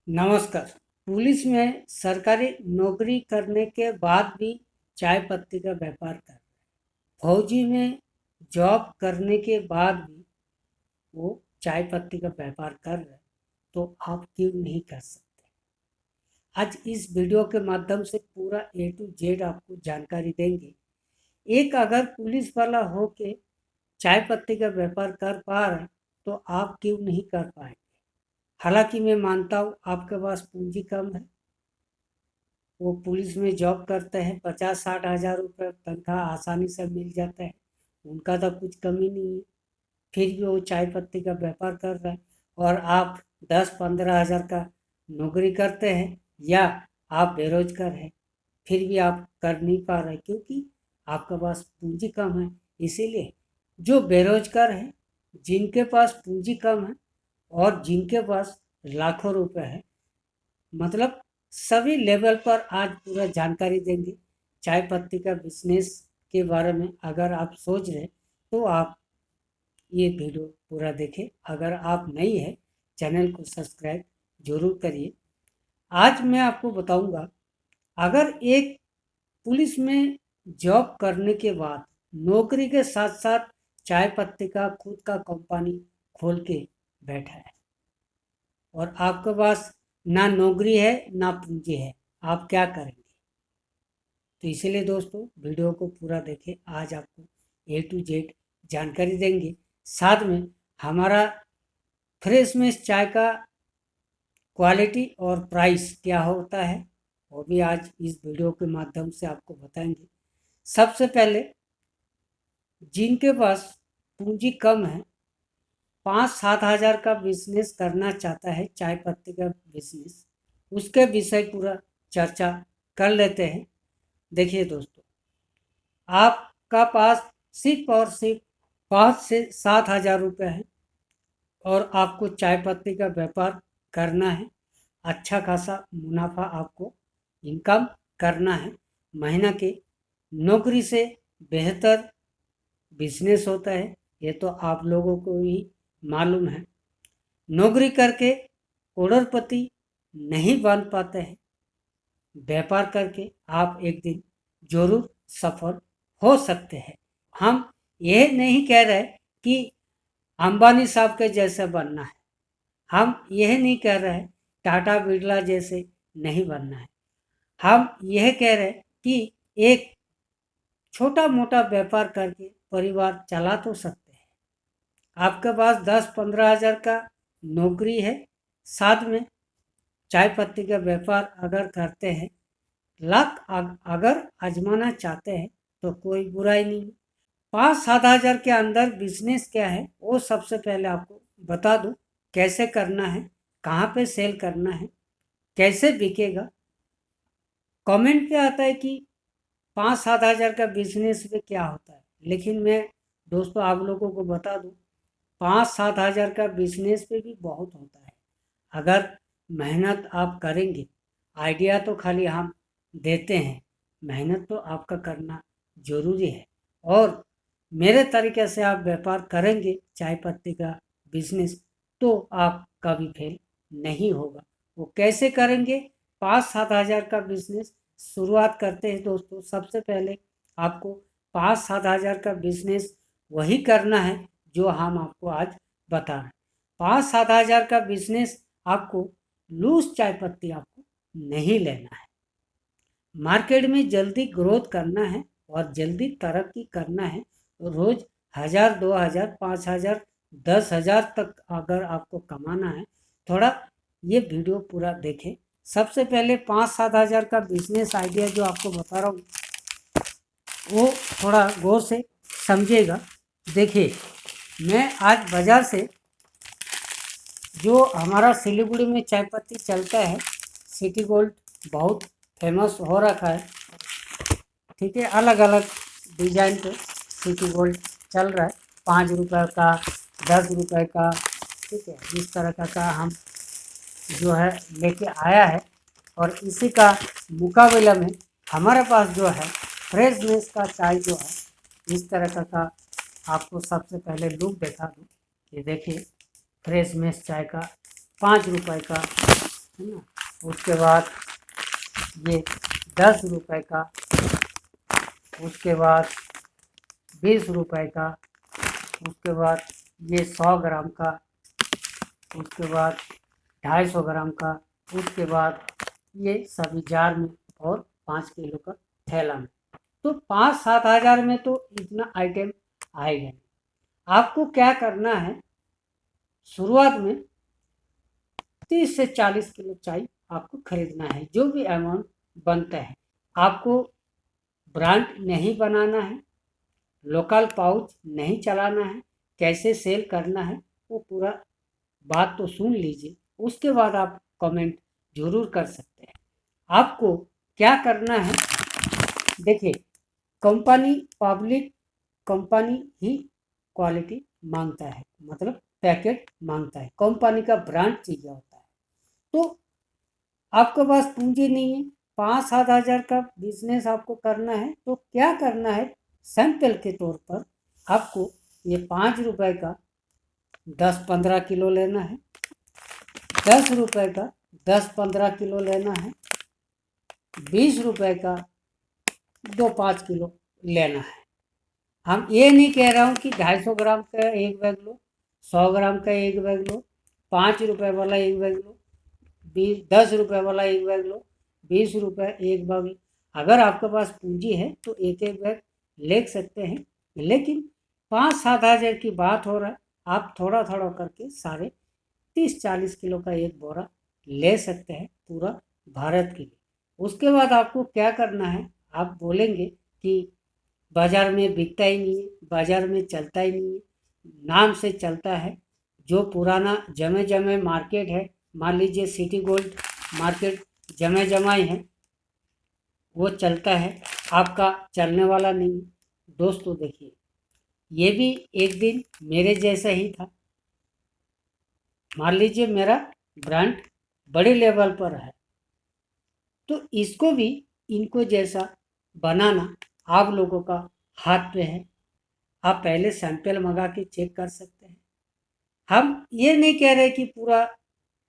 नमस्कार। पुलिस में सरकारी नौकरी करने के बाद भी चाय पत्ती का व्यापार कर, फौजी में जॉब करने के बाद भी वो चाय पत्ती का व्यापार कर रहे, तो आप क्यों नहीं कर सकते? आज इस वीडियो के माध्यम से पूरा ए टू जेड आपको जानकारी देंगे। एक अगर पुलिस वाला हो के चाय पत्ती का व्यापार कर पा रहे, तो आप क्यों नहीं कर पाएंगे? हालांकि मैं मानता हूँ आपके पास पूंजी कम है। वो पुलिस में जॉब करते हैं, 50-60 हज़ार रुपये तनख्वाह आसानी से मिल जाता है, उनका तो कुछ कमी नहीं है। फिर भी वो चाय पत्ती का व्यापार कर रहा है और आप 10-15 हज़ार का नौकरी करते हैं या आप बेरोजगार हैं, फिर भी आप कर नहीं पा रहे क्योंकि आपके पास पूंजी कम है। इसीलिए जो बेरोजगार हैं, जिनके पास पूंजी कम है और जिनके पास लाखों रुपए है, मतलब सभी लेवल पर आज पूरा जानकारी देंगे। चाय पत्ती का बिजनेस के बारे में अगर आप सोच रहे तो आप ये वीडियो पूरा देखें। अगर आप नई है, चैनल को सब्सक्राइब जरूर करिए। आज मैं आपको बताऊंगा, अगर एक पुलिस में जॉब करने के बाद नौकरी के साथ साथ चाय पत्ती का खुद का कंपनी खोल के बैठा है और आपके पास ना नौकरी है ना पूंजी है, आप क्या करेंगे? तो इसीलिए दोस्तों वीडियो को पूरा देखें। आज आपको ए टू जेड जानकारी देंगे। साथ में हमारा फ्रेश में चाय का क्वालिटी और प्राइस क्या होता है, वो भी आज इस वीडियो के माध्यम से आपको बताएंगे। सबसे पहले, जिनके पास पूंजी कम है, 5-7 हज़ार का बिजनेस करना चाहता है चाय पत्ती का बिजनेस, उसके विषय पूरा चर्चा कर लेते हैं। देखिए दोस्तों, आपका पास सिर्फ और सिर्फ 5 से 7 हज़ार रुपये है और आपको चाय पत्ती का व्यापार करना है। अच्छा खासा मुनाफा आपको इनकम करना है महीना के। नौकरी से बेहतर बिजनेस होता है, ये तो आप लोगों को ही मालूम है। नौकरी करके करोड़पति नहीं बन पाते हैं, व्यापार करके आप एक दिन जरूर सफल हो सकते हैं। हम ये नहीं कह रहे कि अंबानी साहब के जैसे बनना है, हम यह नहीं कह रहे टाटा बिरला जैसे नहीं बनना है। हम यह कह रहे कि एक छोटा मोटा व्यापार करके परिवार चला तो सकते हैं। आपके पास 10-15 हज़ार का नौकरी है, साथ में चाय पत्ती का व्यापार अगर करते हैं, लक अगर आजमाना चाहते हैं तो कोई बुराई नहीं। 5-7 हज़ार के अंदर बिजनेस क्या है वो सबसे पहले आपको बता दूं। कैसे करना है, कहाँ पे सेल करना है, कैसे बिकेगा। कमेंट पे आता है कि 5-7 हज़ार का बिजनेस में क्या होता है, लेकिन मैं दोस्तों आप लोगों को बता दूं, 5-7 हज़ार का बिजनेस पे भी बहुत होता है अगर मेहनत आप करेंगे। आइडिया तो खाली हम देते हैं, मेहनत तो आपका करना जरूरी है। और मेरे तरीके से आप व्यापार करेंगे चाय पत्ती का बिजनेस, तो आप कभी फेल नहीं होगा। वो कैसे करेंगे? 5-7 हज़ार का बिजनेस शुरुआत करते हैं दोस्तों। सबसे पहले आपको 5-7 हज़ार का बिजनेस वही करना है जो हम आपको आज बता रहे हैं। 5-7 हज़ार का बिजनेस आपको लूज चाय पत्ती आपको नहीं लेना है। मार्केट में जल्दी ग्रोथ करना है और जल्दी तरक्की करना है। रोज 1,000, 2,000, 5,000, 10,000 तक अगर आपको कमाना है, थोड़ा ये वीडियो पूरा देखें। सबसे पहले 5-7 हज़ार का बिजनेस आइडिया जो आपको बता रहा हूँ वो थोड़ा गौर से समझिएगा। देखिए, मैं आज बाज़ार से जो हमारा सिलीगुड़ी में चाय पत्ती चलता है, सिटी गोल्ड बहुत फेमस हो रखा है, ठीक है। अलग अलग डिजाइन पे सिटी गोल्ड चल रहा है, 5 रुपये का, 10 रुपये का, ठीक है। इस तरह का हम जो है लेके आया है और इसी का मुकाबला में हमारे पास जो है फ्रेशनेस का चाय जो है इस तरह का आपको सबसे पहले लुक दिखा दूँ। ये देखिए, फ्रेशनेस चाय का 5 रुपये का है ना। उसके बाद ये 10 रुपए का, उसके बाद 20 रुपए का, उसके बाद ये 100 ग्राम का, उसके बाद 250 ग्राम का, उसके बाद ये सभी जार में और 5 किलो का थैला में। तो 5-7 हज़ार में तो इतना आइटम आएगा नहीं। आपको क्या करना है, शुरुआत में 30 से 40 किलो चाय आपको खरीदना है, जो भी अमाउंट बनता है। आपको ब्रांड नहीं बनाना है, लोकल पाउच नहीं चलाना है, कैसे सेल करना है वो पूरा बात तो सुन लीजिए, उसके बाद आप कमेंट जरूर कर सकते हैं। आपको क्या करना है, देखिए कंपनी, पब्लिक कंपनी ही क्वालिटी मांगता है, मतलब पैकेट मांगता है, कंपनी का ब्रांड चाहिए होता है। तो आपके पास पूंजी नहीं है, 5-7 हज़ार का बिजनेस आपको करना है, तो क्या करना है, सैंपल के तौर पर आपको ये 5 रुपए का 10-15 किलो लेना है, 10 रुपए का 10-15 किलो लेना है, 20 रुपए का 2-5 किलो लेना है। हम ये नहीं कह रहा हूँ कि 250 ग्राम का एक बैग लो, 100 ग्राम का एक बैग लो, 5 रुपए वाला एक बैग लो, 10 रुपए वाला एक बैग लो, 20 रुपए एक बैग लो। अगर आपके पास पूंजी है तो एक एक बैग ले सकते हैं, लेकिन 5-7 हज़ार की बात हो रहा है, आप थोड़ा थोड़ा करके सारे 30-40 किलो का एक बोरा ले सकते हैं पूरा भारत के लिए। उसके बाद आपको क्या करना है, आप बोलेंगे कि बाज़ार में बिकता ही नहीं है, बाज़ार में चलता ही नहीं है, नाम से चलता है। जो पुराना जमे जमे मार्केट है, मान लीजिए सिटी गोल्ड मार्केट जमे जमाई है, वो चलता है, आपका चलने वाला नहीं है। दोस्तों देखिए, ये भी एक दिन मेरे जैसा ही था। मान लीजिए मेरा ब्रांड बड़े लेवल पर है, तो इसको भी इनको जैसा बनाना आप लोगों का हाथ पे है। आप पहले सैंपल मंगा के चेक कर सकते हैं। हम ये नहीं कह रहे कि पूरा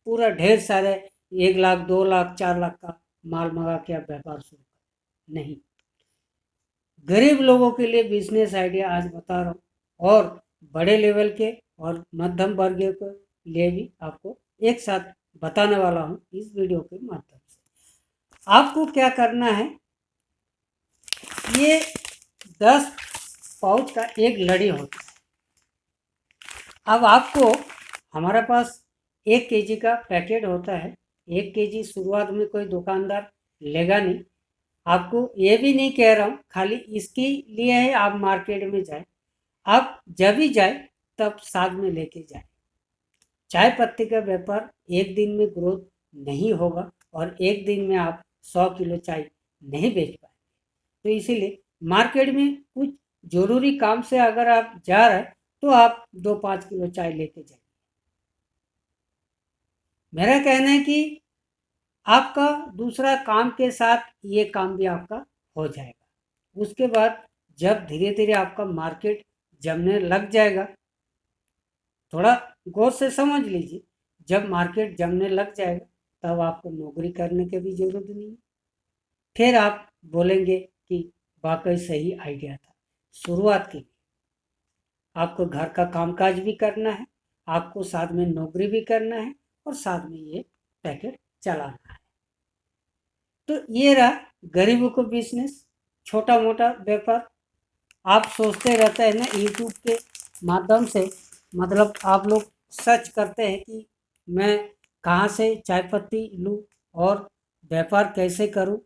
पूरा ढेर सारे 1 लाख 2 लाख 4 लाख का माल मंगा के आप व्यापार शुरू करें, नहीं। गरीब लोगों के लिए बिजनेस आइडिया आज बता रहा हूँ, और बड़े लेवल के और मध्यम वर्ग के लिए भी आपको एक साथ बताने वाला हूँ इस वीडियो के माध्यम से। आपको क्या करना है, ये 10 पाउच का एक लड़ी होता है। अब आपको, हमारे पास 1 kg का पैकेट होता है, 1 kg शुरुआत में कोई दुकानदार लेगा नहीं। आपको ये भी नहीं कह रहा हूँ खाली इसके लिए है आप मार्केट में जाए, आप जब भी जाए तब साथ में लेके जाए। चाय पत्ती का व्यापार एक दिन में ग्रोथ नहीं होगा, और एक दिन में आप 100 किलो चाय नहीं बेच पाए। तो इसीलिए मार्केट में कुछ जरूरी काम से अगर आप जा रहे हैं तो आप 2-5 किलो चाय लेके जाइए। मेरा कहना है कि आपका दूसरा काम के साथ ये काम भी आपका हो जाएगा। उसके बाद जब धीरे धीरे आपका मार्केट जमने लग जाएगा, थोड़ा गौर से समझ लीजिए, जब मार्केट जमने लग जाएगा तब आपको नौकरी करने की भी जरूरत नहीं है। फिर आप बोलेंगे कि वाकई सही आइडिया था। शुरुआत के लिए आपको घर का कामकाज भी करना है, आपको साथ में नौकरी भी करना है, और साथ में ये पैकेट चलाना है। तो ये रहा गरीबों को बिजनेस, छोटा मोटा व्यापार। आप सोचते रहते हैं ना यूट्यूब के माध्यम से, मतलब आप लोग सर्च करते हैं कि मैं कहाँ से चाय पत्ती लूँ और व्यापार कैसे करूँ,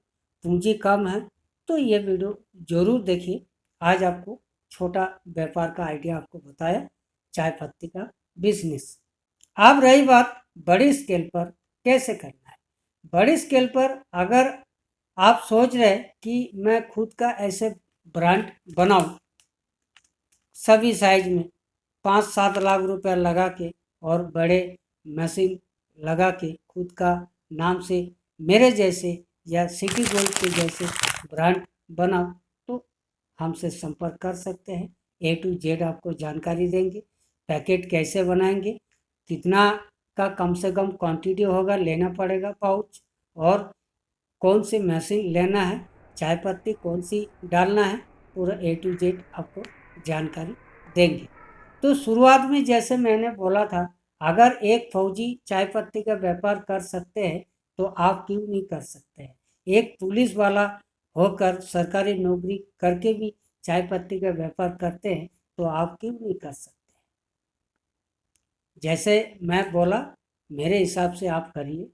पूंजी कम है, तो ये वीडियो ज़रूर देखिए। आज आपको छोटा व्यापार का आइडिया आपको बताया, चाय पत्ती का बिजनेस। अब रही बात बड़ी स्केल पर कैसे करना है। बड़ी स्केल पर अगर आप सोच रहे हैं कि मैं खुद का ऐसे ब्रांड बनाऊं, सभी साइज में 5-7 लाख रुपया लगा के और बड़े मशीन लगा के खुद का नाम से मेरे जैसे या सिटी गोल्ड के जैसे ब्रांड बनाओ, तो हमसे संपर्क कर सकते हैं। A to Z आपको जानकारी देंगे, पैकेट कैसे बनाएंगे, कितना का कम से कम क्वांटिटी होगा, लेना पड़ेगा पाउच, और कौन सी मशीन लेना है, चाय पत्ती कौन सी डालना है, पूरा A to Z आपको जानकारी देंगे। तो शुरुआत में जैसे मैंने बोला था, अगर एक फौजी चाय पत्ती का व्यापार कर सकते हैं तो आप क्यों नहीं कर सकते हैं। एक पुलिस वाला होकर सरकारी नौकरी करके भी चाय पत्ती का व्यापार करते हैं तो आप क्यों नहीं कर सकते। जैसे मैं बोला, मेरे हिसाब से आप करिए।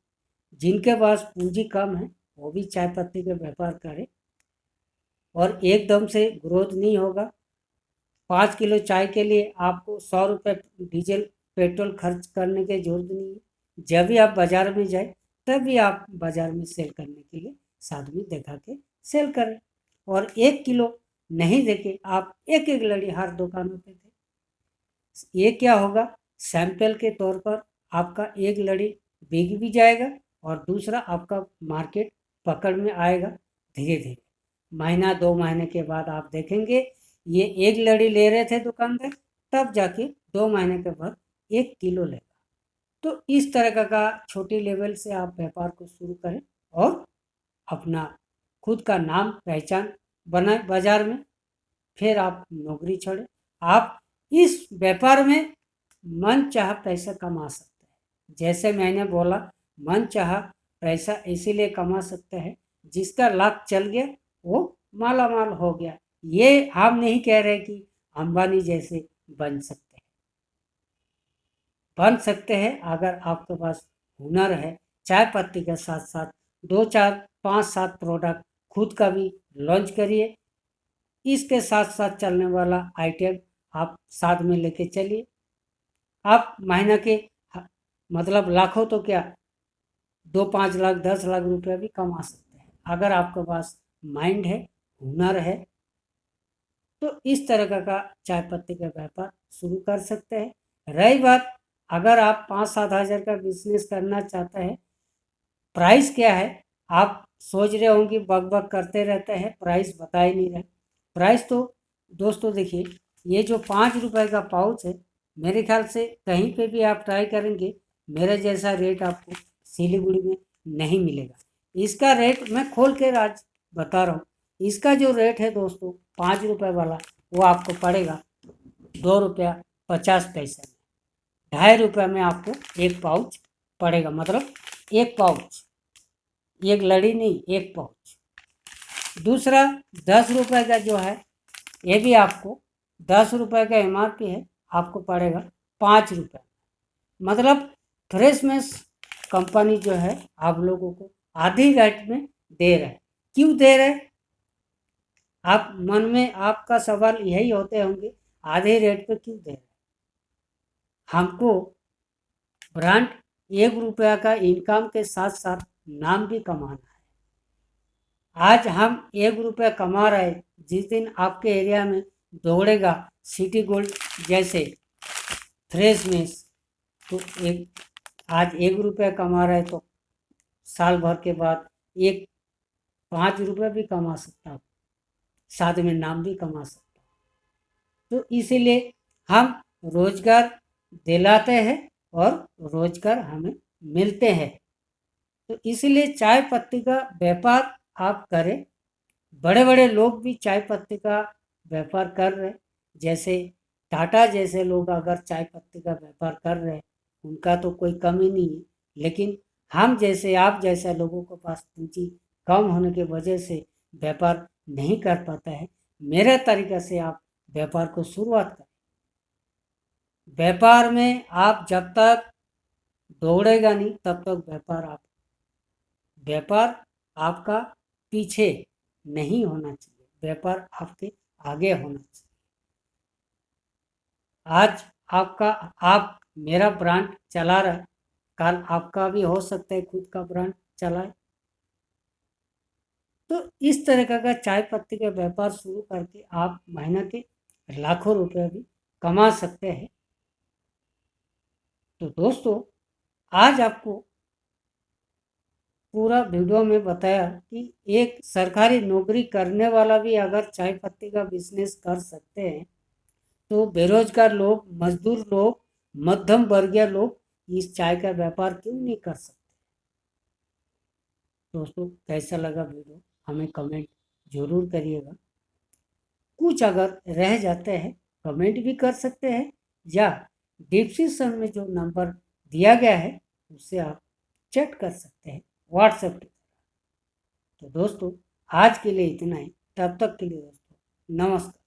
जिनके पास पूंजी कम है वो भी चाय पत्ती का व्यापार करें, और एकदम से ग्रोथ नहीं होगा। 5 किलो चाय के लिए आपको 100 रुपये डीजल पेट्रोल खर्च करने की जरूरत नहीं है। जब भी आप बाजार में जाए तभी आप बाजार में सेल करने के लिए साथ में देखा के सेल करें, और 1 किलो नहीं देके आप एक एक लड़ी हर दुकानों पे दें। ये क्या होगा, सैंपल के तौर पर आपका एक लड़ी बिक भी जाएगा और दूसरा आपका मार्केट पकड़ में आएगा। धीरे धीरे महीना 2 महीने के बाद आप देखेंगे ये एक लड़ी ले रहे थे दुकानदार, तब जाके 2 महीने के बाद 1 किलो लेगा। तो इस तरह का छोटी लेवल से आप व्यापार को शुरू करें और अपना खुद का नाम पहचान बनाए बाजार में, फिर आप नौकरी छोड़ें। आप इस व्यापार में मन चाह पैसा कमा सकते हैं। जैसे मैंने बोला, मन चाह पैसा इसीलिए कमा सकते हैं जिसका लाख चल गया वो माला माल हो गया। ये हम नहीं कह रहे कि अंबानी जैसे बन सकते हैं। बन सकते हैं अगर आपके पास हुनर है। चाय पत्ती के साथ साथ 2 4 5 7 प्रोडक्ट खुद का भी लॉन्च करिए। इसके साथ साथ चलने वाला आइटम आप साथ में लेके चलिए। आप महीना के मतलब लाखों तो क्या, 2 5 लाख 10 लाख रुपया भी कमा सकते हैं अगर आपके पास माइंड है, हुनर है। तो इस तरह का चाय पत्ती का व्यापार शुरू कर सकते हैं। रही बात, अगर आप 5 7 हज़ार का बिजनेस करना चाहते हैं, प्राइस क्या है आप सोच रहे होंगे, बक बक करते रहते हैं, प्राइस बता ही नहीं रहे। प्राइस तो दोस्तों देखिए, ये जो 5 रुपए का पाउच है, मेरे ख्याल से कहीं पे भी आप ट्राई करेंगे मेरे जैसा रेट आपको सिलीगुड़ी में नहीं मिलेगा। इसका रेट मैं खोल के आज बता रहा हूँ। इसका जो रेट है दोस्तों 5 रुपए वाला, वो आपको पड़ेगा 2 रुपया 50 पैसे में। 2.5 रुपये में आपको एक पाउच पड़ेगा, मतलब एक पाउच, एक लड़ी नहीं, एक पाउच। दूसरा 10 रुपये का जो है, ये भी आपको 10 रुपये का MRP है, आपको पड़ेगा 5 रुपये। मतलब फ्रेशमेस कंपनी जो है आप लोगों को आधी रेट में दे रहा है। क्यों दे रहे हैं, आप मन में आपका सवाल यही होते होंगे, आधे रेट पे क्यों दे रहे हैं। हमको ब्रांड 1 रुपया का इनकम के साथ साथ नाम भी कमाना है। आज हम 1 रुपया कमा रहे, जिस दिन आपके एरिया में दौड़ेगा सिटी गोल्ड जैसे फ्रेश मेस, तो आज 1 रुपया कमा रहे तो साल भर के बाद 5 रुपये भी कमा सकता हूँ, साथ में नाम भी कमा सकता हूँ। तो इसीलिए हम रोजगार दिलाते हैं और रोजगार हमें मिलते हैं। तो इसीलिए चाय पत्ती का व्यापार आप करें। बड़े बड़े लोग भी चाय पत्ती का व्यापार कर रहे हैं। जैसे टाटा जैसे लोग अगर चाय पत्ती का व्यापार कर रहे हैं, उनका तो कोई कमी नहीं है। लेकिन हम जैसे, आप जैसे लोगों के पास पूंजी कम होने की वजह से व्यापार नहीं कर पाता है। मेरे तरीके से आप व्यापार को शुरुआत करें। व्यापार में आप जब तक दौड़ेगा नहीं तब तक व्यापार आपका पीछे नहीं होना चाहिए, व्यापार आपके आगे होना चाहिए। आज आप मेरा ब्रांड चला रहा है, कल आपका भी हो सकता है खुद का ब्रांड चलाए। तो इस तरह का चाय पत्ती का व्यापार शुरू करके आप महीने के लाखों रुपए भी कमा सकते हैं। तो दोस्तों, आज आपको पूरा वीडियो में बताया कि एक सरकारी नौकरी करने वाला भी अगर चाय पत्ती का बिजनेस कर सकते हैं, तो बेरोजगार लोग, मजदूर लोग, मध्यम वर्गीय लोग इस चाय का व्यापार क्यों नहीं कर सकते। दोस्तों कैसा लगा वीडियो हमें कमेंट जरूर करिएगा। कुछ अगर रह जाते हैं कमेंट भी कर सकते हैं, या डिस्क्रिप्शन में जो नंबर दिया गया है उससे आप चैट कर सकते हैं व्हाट्सएप पे। तो दोस्तों आज के लिए इतना ही, तब तक के लिए दोस्तों नमस्कार।